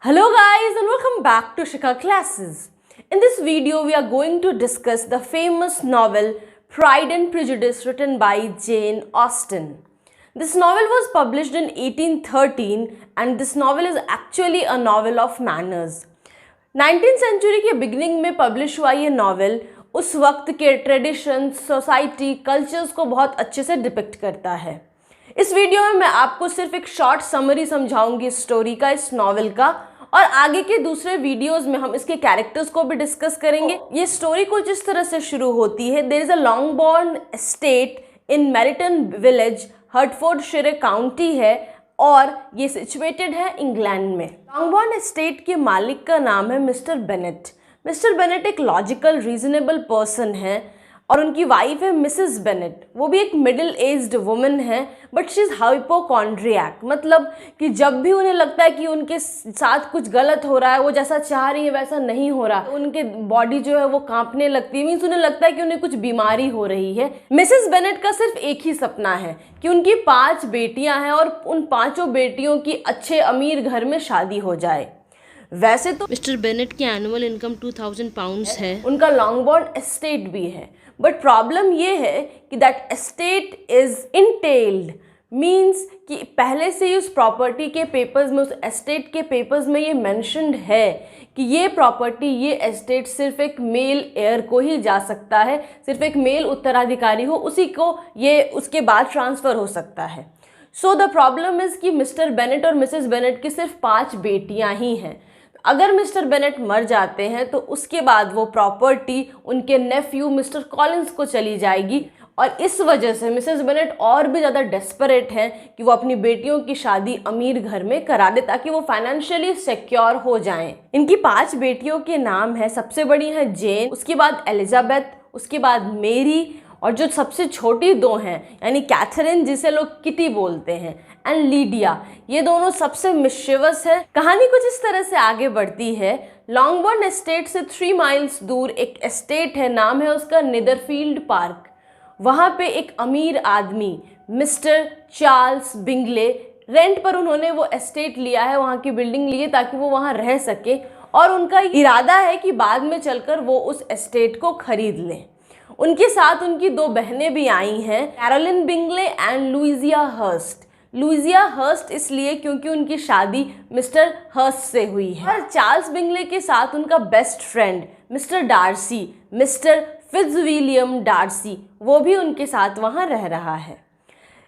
Hello guys and welcome back to Shikha Classes. In this video we are going to discuss the famous novel Pride and Prejudice written by Jane Austen. This novel was published in 1813 and this novel is actually a novel of manners. 19th century के beginning में publish हुआ ये novel उस वक्त के traditions, society, cultures को बहुत अच्छे से डिपिक्ट करता है. इस वीडियो में मैं आपको सिर्फ एक शॉर्ट समरी समझाऊंगी स्टोरी का, इस नॉवल का, और आगे के दूसरे वीडियोस में हम इसके कैरेक्टर्स को भी डिस्कस करेंगे. ये स्टोरी कुछ इस तरह से शुरू होती है. There is a Longbourn estate in Meryton village, Hertfordshire county है और ये सिचुएटेड है इंग्लैंड में. लॉन्गबोर्न एस्टेट के मालिक का नाम है मिस्टर बेनेट. मिस्टर बेनेट एक लॉजिकल रीजनेबल पर्सन है और उनकी वाइफ है मिसेस बेनेट. वो भी एक मिडिल एज्ड वुमन है बट शी इज़ हाइपोकॉन्ड्रियाक. मतलब कि जब भी उन्हें लगता है कि उनके साथ कुछ गलत हो रहा है, वो जैसा चाह रही है वैसा नहीं हो रहा, उनके बॉडी जो है वो कांपने लगती है. मीन्स उन्हें लगता है कि उन्हें कुछ बीमारी हो रही है. मिसेस बेनेट का सिर्फ एक ही सपना है कि उनकी 5 बेटियां हैं और उन 5 बेटियों की अच्छे अमीर घर में शादी हो जाए. वैसे तो मिस्टर बेनेट की एनुअल इनकम 2000 पाउंड्स है. उनका लॉन्गबोर्न एस्टेट भी है बट प्रॉब्लम ये है कि दैट एस्टेट इज इंटेल्ड. मीन्स कि पहले से ही उस प्रॉपर्टी के पेपर्स में, उस एस्टेट के पेपर्स में ये मेंशन्ड है कि ये प्रॉपर्टी, ये एस्टेट सिर्फ एक मेल हेयर को ही जा सकता है, सिर्फ एक मेल उत्तराधिकारी हो उसी को ये उसके बाद ट्रांसफ़र हो सकता है. सो द प्रॉब्लम इज़ कि मिस्टर बेनेट और मिसेस बेनेट की सिर्फ 5 बेटियां ही हैं. अगर मिस्टर बेनेट मर जाते हैं तो उसके बाद वो प्रॉपर्टी उनके नेफ्यू मिस्टर कॉलिंस को चली जाएगी और इस वजह से मिसेस बेनेट और भी ज़्यादा डेस्परेट हैं कि वो अपनी बेटियों की शादी अमीर घर में करा दे ताकि वो फाइनेंशियली सिक्योर हो जाएं. इनकी 5 बेटियों के नाम है. सबसे बड़ी है जेन, उसके बाद एलिजाबेथ, उसके बाद मेरी, और जो सबसे छोटी 2 हैं यानी कैथरीन जिसे लोग किटी बोलते हैं एंड लीडिया, ये दोनों सबसे मिस्chievous है. कहानी कुछ इस तरह से आगे बढ़ती है. लॉन्गबोर्न एस्टेट से 3 माइल्स दूर एक एस्टेट है, नाम है उसका नेदरफील्ड पार्क. वहाँ पे एक अमीर आदमी मिस्टर चार्ल्स बिंगले, रेंट पर उन्होंने वो एस्टेट लिया है, वहाँ की बिल्डिंग ली है ताकि वो वहाँ रह सके और उनका इरादा है कि बाद में चलकर वो उस एस्टेट को खरीद लें. उनके साथ उनकी 2 बहनें भी आई हैं, Caroline Bingley and Louisa Hurst. Louisa Hurst इसलिए क्योंकि उनकी शादी मिस्टर हर्स्ट से हुई है. और चार्ल्स बिंगले के साथ उनका best friend Mr Darcy, Mr Fitzwilliam Darcy, वो भी उनके साथ वहाँ रह रहा है.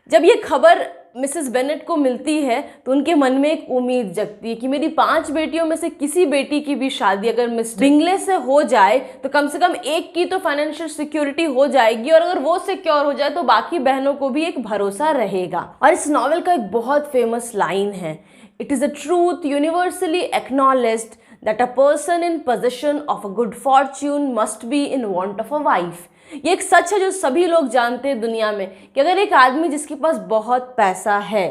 जब ये खबर मिसेस बेनेट को मिलती है तो उनके मन में एक उम्मीद जगती है कि मेरी 5 बेटियों में से किसी बेटी की भी शादी अगर मिस बिंगले से हो जाए तो कम से कम एक की तो फाइनेंशियल सिक्योरिटी हो जाएगी और अगर वो सिक्योर हो जाए तो बाकी बहनों को भी एक भरोसा रहेगा. और इस नॉवल का एक बहुत फेमस लाइन है, it is a truth universally acknowledged that a person in possession of a good fortune must be in want of a wife. ये एक सच है जो सभी लोग जानते हैं दुनिया में कि अगर एक आदमी जिसके पास बहुत पैसा है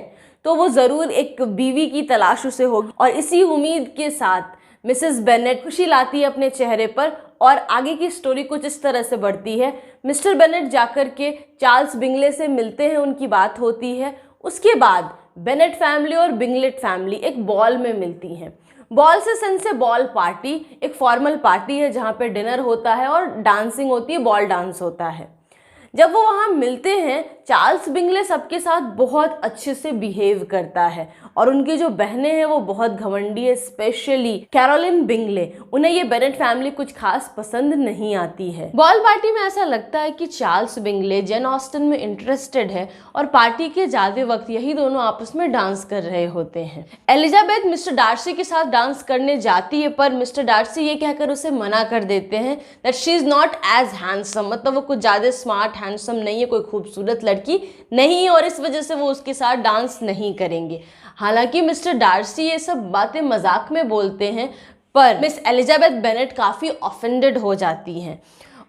तो वो ज़रूर एक बीवी की तलाश उसे होगी. और इसी उम्मीद के साथ मिसेस बेनेट खुशी लाती है अपने चेहरे पर और आगे की स्टोरी कुछ इस तरह से बढ़ती है. मिस्टर बेनेट जाकर के चार्ल्स बिंगले से मिलते हैं, उनकी बात होती है. उसके बाद बेनेट फैमिली और बिंगलेट फैमिली एक बॉल में मिलती हैं. बॉल से सेंस से बॉल पार्टी, एक फॉर्मल पार्टी है जहाँ पे डिनर होता है और डांसिंग होती है, बॉल डांस होता है. जब वो वहाँ मिलते हैं चार्ल्स बिंगले सबके साथ बहुत अच्छे से बिहेव करता है और उनकी जो बहनें हैं वो बहुत घमंडी है, स्पेशली कैरोलिन बिंगले. उन्हें ये बेनेट फैमिली कुछ खास पसंद नहीं आती है. बॉल पार्टी में ऐसा लगता है कि चार्ल्स बिंगले जेन ऑस्टन में इंटरेस्टेड है और पार्टी के ज़्यादा वक्त यही दोनों आपस में डांस कर रहे होते हैं. एलिजाबेथ मिस्टर डार्सी के साथ डांस करने जाती है पर मिस्टर डार्सी ये कहकर उसे मना कर देते हैं that she is not as handsome. मतलब वो कुछ ज़्यादा स्मार्ट हैंडसम नहीं है, कोई खूबसूरत लड़की नहीं है और इस वजह से वो उसके साथ डांस नहीं करेंगे. हालांकि मिस्टर डार्सी ये सब बातें मजाक में बोलते हैं पर मिस एलिजाबेथ बेनेट काफ़ी ऑफेंडेड हो जाती हैं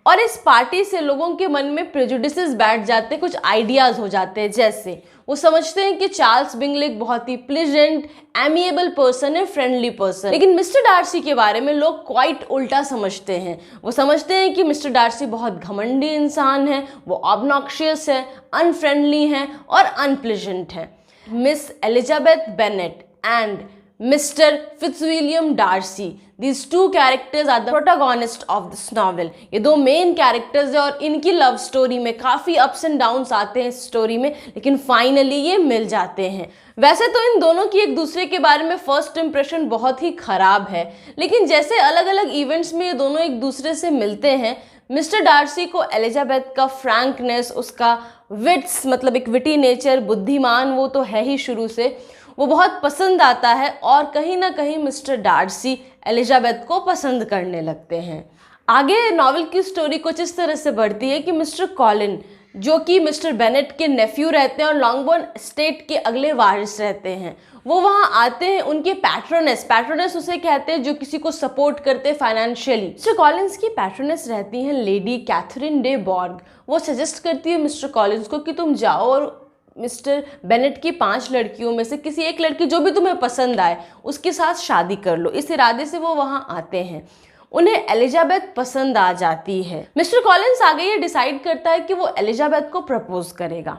और इस पार्टी से लोगों के मन में प्रेजुडिसेस बैठ जाते हैं, कुछ आइडियाज़ हो जाते हैं. जैसे वो समझते हैं कि चार्ल्स बिंगले एक बहुत ही प्लीजेंट, एमिएबल पर्सन है, फ्रेंडली पर्सन. लेकिन मिस्टर डार्सी के बारे में लोग क्वाइट उल्टा समझते हैं. वो समझते हैं कि मिस्टर डार्सी बहुत घमंडी इंसान है, वो ऑब्नॉक्शियस है, अनफ्रेंडली है और अनप्लीजेंट है. Miss Elizabeth Bennet and Mr. Fitzwilliam Darcy. These two characters are the protagonist of this novel. ये दो मेन कैरेक्टर्स हैं और इनकी लव स्टोरी में काफ़ी अप्स एंड डाउन्स आते हैं इस स्टोरी में, लेकिन फाइनली ये मिल जाते हैं। वैसे तो इन दोनों की एक दूसरे के बारे में फर्स्ट इंप्रेशन बहुत ही ख़राब है, लेकिन जैसे अलग अलग इवेंट्स में ये दोनों एक दूसरे से मिलते हैं, मिस्टर डार्सी को एलिजाबेथ का फ्रैंकनेस, उसका विट्स मतलब एक विटी नेचर, बुद्धिमान वो तो है ही शुरू से, वो बहुत पसंद आता है और कहीं ना कहीं मिस्टर डार्सी एलिजाबेथ को पसंद करने लगते हैं। आगे नॉवल की स्टोरी कुछ इस तरह से बढ़ती है कि मिस्टर कॉलिन, जो कि मिस्टर बेनेट के नेफ्यू रहते हैं और लॉन्गबोर्न एस्टेट के अगले वारिस रहते हैं, वो वहाँ आते हैं। उनके पैट्रोनेस उसे कहते हैं जो किसी को सपोर्ट करते हैं फाइनेंशियली। मिस्टर कॉलिन्स की पैट्रोनेस रहती हैं लेडी कैथरीन डे बॉर्ग। वो सजेस्ट करती है मिस्टर कॉलिन्स को कि तुम जाओ और मिस्टर बेनेट की 5 लड़कियों में से किसी एक लड़की जो भी तुम्हें पसंद आए उसके साथ शादी कर लो। इस इरादे से वो वहाँ आते हैं। उन्हें एलिजाबेथ पसंद आ जाती है। मिस्टर कॉलिन्स आगे ये डिसाइड करता है कि वो एलिजाबेथ को प्रपोज करेगा।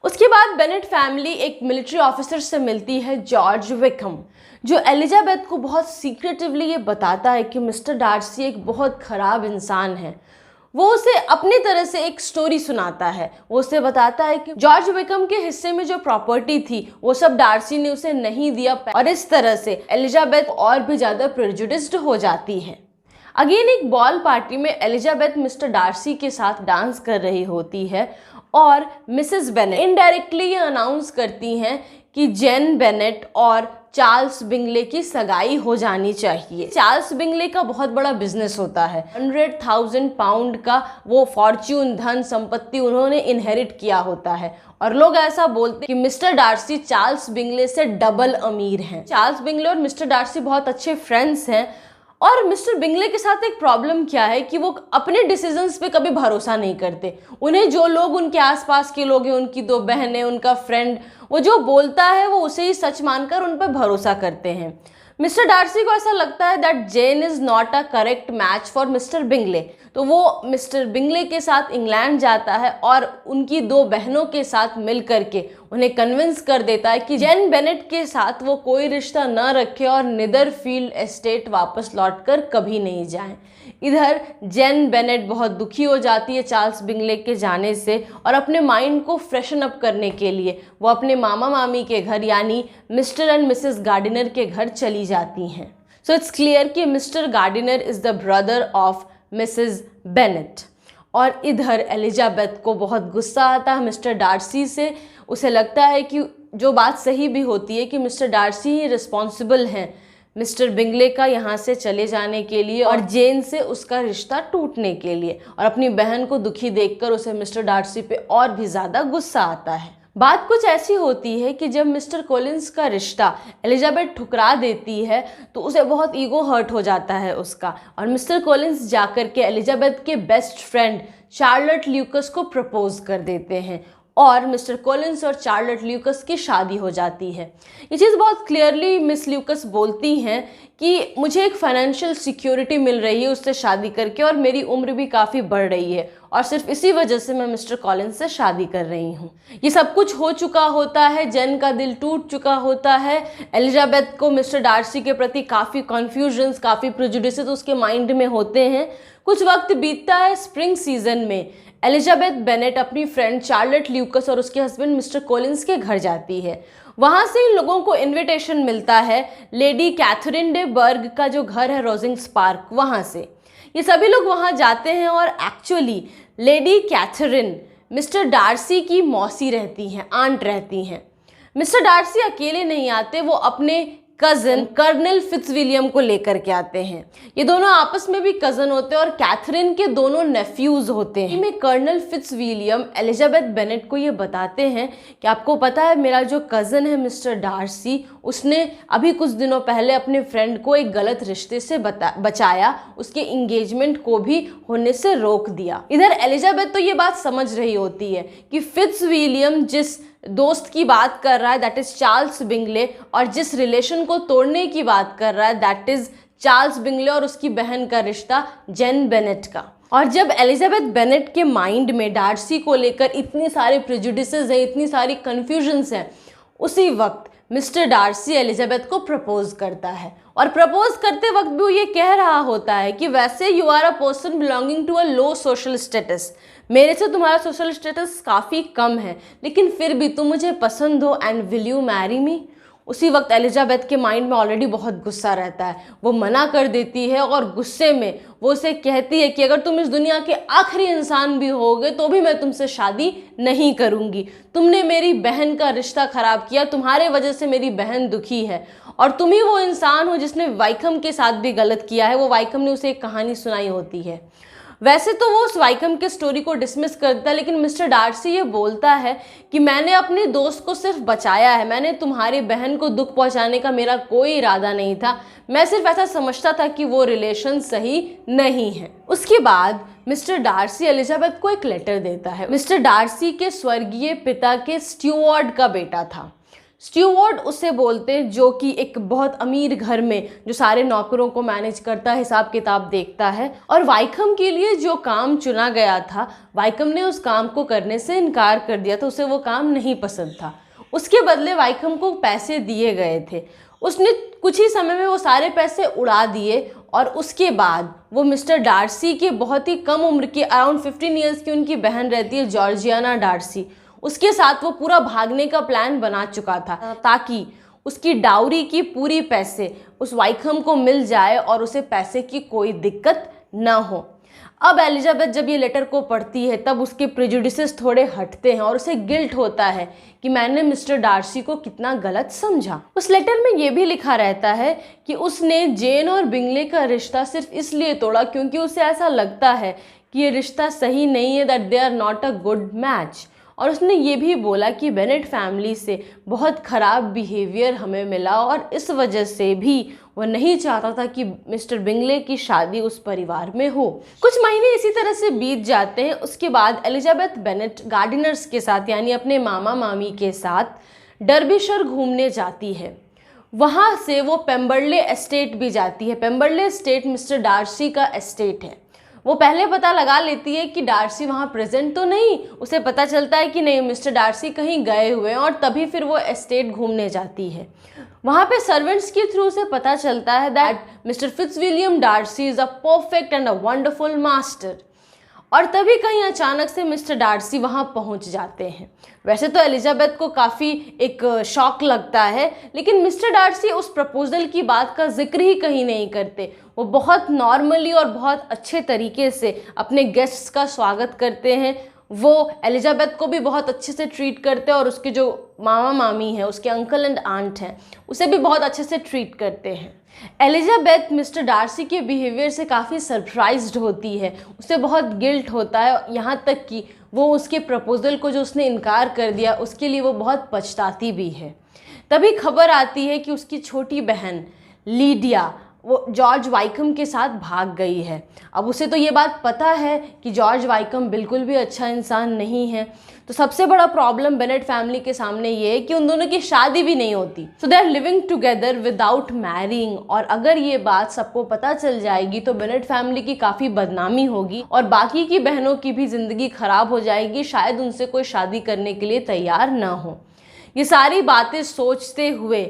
उसके बाद बेनेट फैमिली एक मिलिट्री ऑफिसर से मिलती है, जॉर्ज विकम, जो एलिजाबेथ को बहुत सीक्रेटिवली ये बताता है कि मिस्टर डार्सी एक बहुत ख़राब इंसान है। वो उसे अपनी तरह से एक स्टोरी सुनाता है। वो उसे बताता है कि जॉर्ज विकम के हिस्से में जो प्रॉपर्टी थी वो सब डार्सी ने उसे नहीं दिया और इस तरह से एलिजाबेथ और भी ज़्यादा प्रेजुडिस्ड हो जाती है। अगेन एक बॉल पार्टी में एलिजाबेथ मिस्टर डार्सी के साथ डांस कर रही होती है और मिसेस बेनेट इनडायरेक्टली ये अनाउंस करती हैं कि जेन बेनेट और चार्ल्स बिंगले की सगाई हो जानी चाहिए। चार्ल्स बिंगले का बहुत बड़ा बिजनेस होता है। 100,000 पाउंड का वो फॉर्च्यून, धन संपत्ति उन्होंने इनहेरिट किया होता है और लोग ऐसा बोलते हैं कि मिस्टर डार्सी चार्ल्स बिंगले से डबल अमीर हैं। चार्ल्स बिंगले और मिस्टर डार्सी बहुत अच्छे फ्रेंड्स हैं और मिस्टर बिंगले के साथ एक प्रॉब्लम क्या है कि वो अपने डिसीजंस पे कभी भरोसा नहीं करते। उन्हें जो लोग उनके आसपास के लोग हैं, उनकी 2 बहनें, उनका फ्रेंड, वो जो बोलता है वो उसे ही सच मानकर उन पर भरोसा करते हैं। मिस्टर डार्सी को ऐसा लगता है that Jane is not a correct match for Mister Bingley, तो वो मिस्टर बिंगले के साथ इंग्लैंड जाता है और उनकी 2 बहनों के साथ मिल करके उन्हें कन्विंस कर देता है कि जेन बेनेट के साथ वो कोई रिश्ता न रखे और निदरफील्ड एस्टेट वापस लौटकर कभी नहीं जाएं। इधर जेन बेनेट बहुत दुखी हो जाती है चार्ल्स बिंगले के जाने से और अपने माइंड को फ्रेशन अप करने के लिए वो अपने मामा मामी के घर यानी मिस्टर एंड मिसेस गार्डिनर के घर चली जाती हैं। सो इट्स क्लियर कि mister Gardiner is the brother of Mrs Bennett. और इधर एलिजाबेथ को बहुत गुस्सा आता है मिस्टर डार्सी से। उसे लगता है कि जो बात सही भी होती है कि मिस्टर डार्सी ही रिस्पॉन्सिबल हैं मिस्टर बिंगले का यहाँ से चले जाने के लिए और जेन से उसका रिश्ता टूटने के लिए, और अपनी बहन को दुखी देखकर उसे मिस्टर डार्सी पे और भी ज़्यादा गुस्सा आता है। बात कुछ ऐसी होती है कि जब मिस्टर कॉलिन्स का रिश्ता एलिजाबेथ ठुकरा देती है तो उसे बहुत ईगो हर्ट हो जाता है उसका, और मिस्टर कॉलिन्स जाकर के एलिजाबेथ के बेस्ट फ्रेंड चार्लोट ल्यूकस को प्रपोज कर देते हैं और मिस्टर कॉलिन्स और चार्लोट ल्यूकस की शादी हो जाती है। ये चीज़ बहुत क्लियरली मिस ल्यूकस बोलती हैं कि मुझे एक फाइनेंशियल सिक्योरिटी मिल रही है उससे शादी करके और मेरी उम्र भी काफ़ी बढ़ रही है और सिर्फ इसी वजह से मैं मिस्टर कॉलिन्स से शादी कर रही हूँ। ये सब कुछ हो चुका होता है, जेन का दिल टूट चुका होता है, एलिजाबेथ को मिस्टर डार्सी के प्रति काफ़ी कन्फ्यूजन्स, काफ़ी प्रेजुडिसेस उसके माइंड में होते हैं। कुछ वक्त बीतता है। स्प्रिंग सीजन में एलिजाबेथ बेनेट अपनी फ्रेंड चार्लोट ल्यूकस और उसके हस्बैंड मिस्टर कॉलिन्स के घर जाती है। वहाँ से इन लोगों को इनविटेशन मिलता है लेडी कैथरीन डे बर्ग का जो घर है रोजिंग्स पार्क, वहाँ से ये सभी लोग वहाँ जाते हैं और actually Lady Catherine Mister Darcy की मौसी रहती हैं, आंट रहती हैं। मिस्टर डार्सी अकेले नहीं आते, वो अपने कज़न कर्नल फिट्जविलियम को लेकर के आते हैं। ये दोनों आपस में भी कज़न होते हैं और कैथरीन के दोनों नेफ्यूज होते हैं। में कर्नल फिट्जविलियम एलिजाबेथ बेनेट को ये बताते हैं कि आपको पता है मेरा जो कज़न है मिस्टर डार्सी, उसने अभी कुछ दिनों पहले अपने फ्रेंड को एक गलत रिश्ते से बचाया, उसके इंगेजमेंट को भी होने से रोक दिया। इधर एलिजाबेथ तो ये बात समझ रही होती है कि फिट्जविलियम जिस दोस्त की बात कर रहा है दैट इज़ चार्ल्स बिंगले, और जिस रिलेशन को तोड़ने की बात कर रहा है दैट इज़ चार्ल्स बिंगले और उसकी बहन का रिश्ता जेन बेनेट का। और जब एलिजाबेथ बेनेट के माइंड में डार्सी को लेकर इतनी सारे प्रेजुडिसेस हैं, इतनी सारी कन्फ्यूजन्स हैं, उसी वक्त मिस्टर डार्सी एलिजाबेथ को प्रपोज करता है और प्रपोज करते वक्त भी वो ये कह रहा होता है कि वैसे you are a person belonging to a low social status, मेरे से तुम्हारा सोशल स्टेटस काफ़ी कम है, लेकिन फिर भी तुम मुझे पसंद हो and will you marry me. उसी वक्त एलिजाबेथ के माइंड में ऑलरेडी बहुत गुस्सा रहता है, वो मना कर देती है और गुस्से में वो उसे कहती है कि अगर तुम इस दुनिया के आखिरी इंसान भी होगे तो भी मैं तुमसे शादी नहीं करूँगी। तुमने मेरी बहन का रिश्ता ख़राब किया, तुम्हारे वजह से मेरी बहन दुखी है और तुम ही वो इंसान हो जिसने वाइकम के साथ भी गलत किया है। वो वाइकम ने उसे एक कहानी सुनाई होती है। वैसे तो वो उस वाइकम के स्टोरी को डिसमिस करता है, लेकिन मिस्टर डार्सी ये बोलता है कि मैंने अपने दोस्त को सिर्फ बचाया है, मैंने तुम्हारी बहन को दुख पहुंचाने का मेरा कोई इरादा नहीं था, मैं सिर्फ ऐसा समझता था कि वो रिलेशन सही नहीं है। उसके बाद मिस्टर डार्सी एलिजाबेथ को एक लेटर देता है। मिस्टर डार्सी के स्वर्गीय पिता के स्टीवर्ड का बेटा था। स्टीवर्ड उसे बोलते हैं, जो कि एक बहुत अमीर घर में जो सारे नौकरों को मैनेज करता है, हिसाब किताब देखता है। और वाइकम के लिए जो काम चुना गया था, वाइकम ने उस काम को करने से इनकार कर दिया था, उसे वो काम नहीं पसंद था। उसके बदले वाइकम को पैसे दिए गए थे, उसने कुछ ही समय में वो सारे पैसे उड़ा दिए और उसके बाद वो मिस्टर डार्सी के बहुत ही कम उम्र की, अराउंड 15 ईयर्स की उनकी बहन रहती है जॉर्जियाना डार्सी, उसके साथ वो पूरा भागने का प्लान बना चुका था ताकि उसकी डाउरी की पूरी पैसे उस वाइकम को मिल जाए और उसे पैसे की कोई दिक्कत ना हो। अब एलिजाबेथ जब ये लेटर को पढ़ती है तब उसके प्रेजुडिसेस थोड़े हटते हैं और उसे गिल्ट होता है कि मैंने मिस्टर डार्सी को कितना गलत समझा। उस लेटर में ये भी लिखा रहता है कि उसने जेन और बिंगले का रिश्ता सिर्फ इसलिए तोड़ा क्योंकि उसे ऐसा लगता है कि ये रिश्ता सही नहीं है, that they are not a good match. और उसने ये भी बोला कि बेनेट फैमिली से बहुत ख़राब बिहेवियर हमें मिला और इस वजह से भी वो नहीं चाहता था कि मिस्टर बिंगले की शादी उस परिवार में हो। कुछ महीने इसी तरह से बीत जाते हैं। उसके बाद एलिजाबेथ बेनेट गार्डिनर्स के साथ, यानी अपने मामा मामी के साथ डर्बिशर घूमने जाती है। वहाँ से वो पेम्बरले एस्टेट भी जाती है। पेम्बरले एस्टेट मिस्टर डार्सी का एस्टेट है। वो पहले पता लगा लेती है कि डार्सी वहाँ प्रेजेंट तो नहीं, उसे पता चलता है कि नहीं मिस्टर डार्सी कहीं गए हुए हैं और तभी फिर वो एस्टेट घूमने जाती है। वहाँ पे सर्वेंट्स के थ्रू से पता चलता है that Mr Fitzwilliam Darcy is a perfect and a wonderful master. और तभी कहीं अचानक से मिस्टर डार्सी वहाँ पहुँच जाते हैं। वैसे तो एलिजाबेथ को काफ़ी एक शॉक लगता है, लेकिन मिस्टर डार्सी उस प्रपोज़ल की बात का जिक्र ही कहीं नहीं करते। वो बहुत नॉर्मली और बहुत अच्छे तरीके से अपने गेस्ट्स का स्वागत करते हैं। वो एलिजाबेथ को भी बहुत अच्छे से ट्रीट करते हैं और उसके जो मामा मामी हैं, उसके अंकल एंड आंट हैं, उसे भी बहुत अच्छे से ट्रीट करते हैं। एलिजाबेथ मिस्टर डार्सी के बिहेवियर से काफ़ी सरप्राइज्ड होती है, उसे बहुत गिल्ट होता है, यहाँ तक कि वो उसके प्रपोज़ल को जो उसने इनकार कर दिया उसके लिए वो बहुत पछताती भी है। तभी खबर आती है कि उसकी छोटी बहन लीडिया वो जॉर्ज वाइकम के साथ भाग गई है। अब उसे तो ये बात पता है कि जॉर्ज वाइकम बिल्कुल भी अच्छा इंसान नहीं है। तो सबसे बड़ा प्रॉब्लम बेनेट फैमिली के सामने ये है कि उन दोनों की शादी भी नहीं होती। So they are living together without marrying. और अगर ये बात सबको पता चल जाएगी तो बेनेट फैमिली की काफ़ी बदनामी होगी और बाकी की बहनों की भी ज़िंदगी ख़राब हो जाएगी, शायद उनसे कोई शादी करने के लिए तैयार ना हो। ये सारी बातें सोचते हुए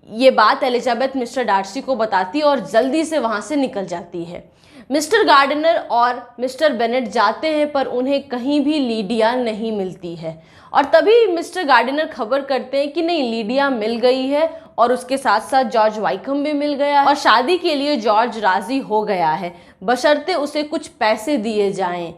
ये बात एलिजाबेथ मिस्टर डार्सी को बताती है और जल्दी से वहाँ से निकल जाती है। मिस्टर गार्डनर और मिस्टर बेनेट जाते हैं पर उन्हें कहीं भी लीडिया नहीं मिलती है। और तभी मिस्टर गार्डनर खबर करते हैं कि नहीं, लीडिया मिल गई है और उसके साथ साथ जॉर्ज वाइकम भी मिल गया है और शादी के लिए जॉर्ज राज़ी हो गया है, बशर्ते उसे कुछ पैसे दिए जाएं।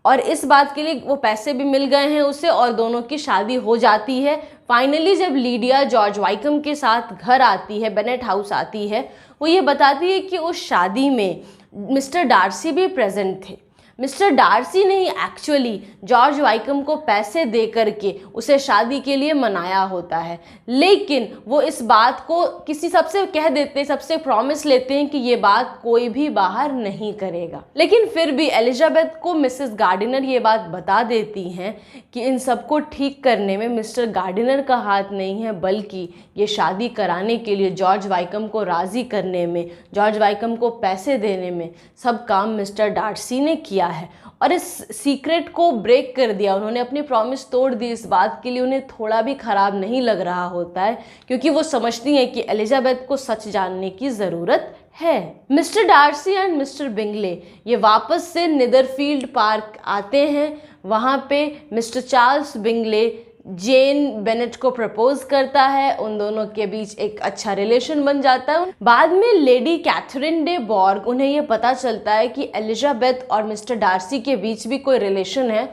और इस बात के लिए वो पैसे भी मिल गए हैं उसे और दोनों की शादी हो जाती है। फाइनली जब लीडिया जॉर्ज वाइकम के साथ घर आती है, बेनेट हाउस आती है, वो ये बताती है कि उस शादी में मिस्टर डार्सी भी प्रेजेंट थे। मिस्टर डार्सी ने ही एक्चुअली जॉर्ज वाइकम को पैसे दे करके उसे शादी के लिए मनाया होता है, लेकिन वो इस बात को किसी सबसे कह देते हैं, सबसे प्रॉमिस लेते हैं कि ये बात कोई भी बाहर नहीं करेगा। लेकिन फिर भी एलिजाबेथ को मिसेस गार्डिनर ये बात बता देती हैं कि इन सबको ठीक करने में मिस्टर गार्डिनर का हाथ नहीं है, बल्कि ये शादी कराने के लिए जॉर्ज वाइकम को राज़ी करने में, जॉर्ज वाइकम को पैसे देने में सब काम मिस्टर डार्सी ने किया किया है और इस सीक्रेट को ब्रेक कर दिया, उन्होंने अपनी प्रॉमिस तोड़ दी, इस बात के लिए उन्हें थोड़ा भी ख़राब नहीं लग रहा होता है, क्योंकि वो समझती हैं कि एलिजाबेथ को सच जानने की ज़रूरत है। Mister Darcy and Mister Bingley ये वापस से निदरफील्ड पार्क आते हैं। वहाँ पे Mister Charles Bingley Jane Bennet को प्रपोज करता है, उन दोनों के बीच एक अच्छा रिलेशन बन जाता है। बाद में लेडी कैथरीन डे बॉर्ग, उन्हें ये पता चलता है कि एलिजाबेथ और मिस्टर डार्सी के बीच भी कोई रिलेशन है,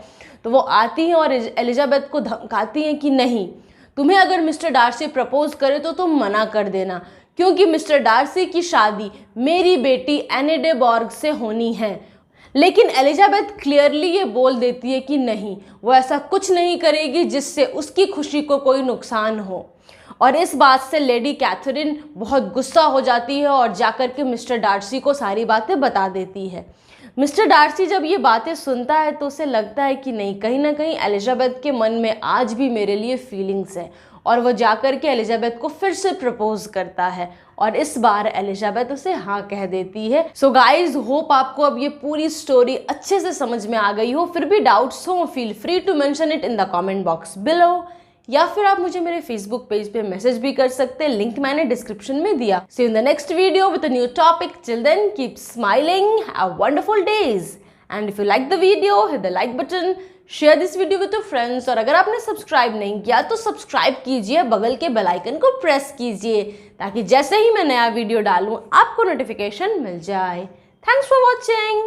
तो वो आती हैं और एलिजाबेथ को धमकाती हैं कि नहीं, तुम्हें अगर मिस्टर डार्सी प्रपोज करे तो तुम मना कर देना, क्योंकि मिस्टर डार्सी की शादी मेरी बेटी एने डे बॉर्ग से होनी है। लेकिन एलिजाबेथ क्लियरली ये बोल देती है कि नहीं, वो ऐसा कुछ नहीं करेगी जिससे उसकी खुशी को कोई नुकसान हो। और इस बात से लेडी कैथरीन बहुत गुस्सा हो जाती है और जाकर के मिस्टर डार्सी को सारी बातें बता देती है। मिस्टर डार्सी जब ये बातें सुनता है तो उसे लगता है कि नहीं, कहीं ना कहीं एलिजाबेथ के मन में आज भी मेरे लिए फीलिंग्स है, और वो जाकर के एलिजाबेथ को फिर से प्रपोज करता है और इस बार एलिजाबेथ उसे हाँ कह देती है। सो गाइज, होप आपको अब ये पूरी स्टोरी अच्छे से समझ में आ गई हो। फिर भी डाउट्स हो, feel free to mention it in the comment box below, या फिर आप मुझे मेरे फेसबुक पेज पे मैसेज भी कर सकते हैं, लिंक मैंने डिस्क्रिप्शन में दिया। See you in the next video with a new topic. Till then keep smiling, have wonderful days, and if you like the video hit the like button, share this video with your friends, और अगर आपने subscribe नहीं किया तो subscribe कीजिए, बगल के bell icon को प्रेस कीजिए, ताकि जैसे ही मैं नया वीडियो डालूं आपको नोटिफिकेशन मिल जाए। Thanks for watching.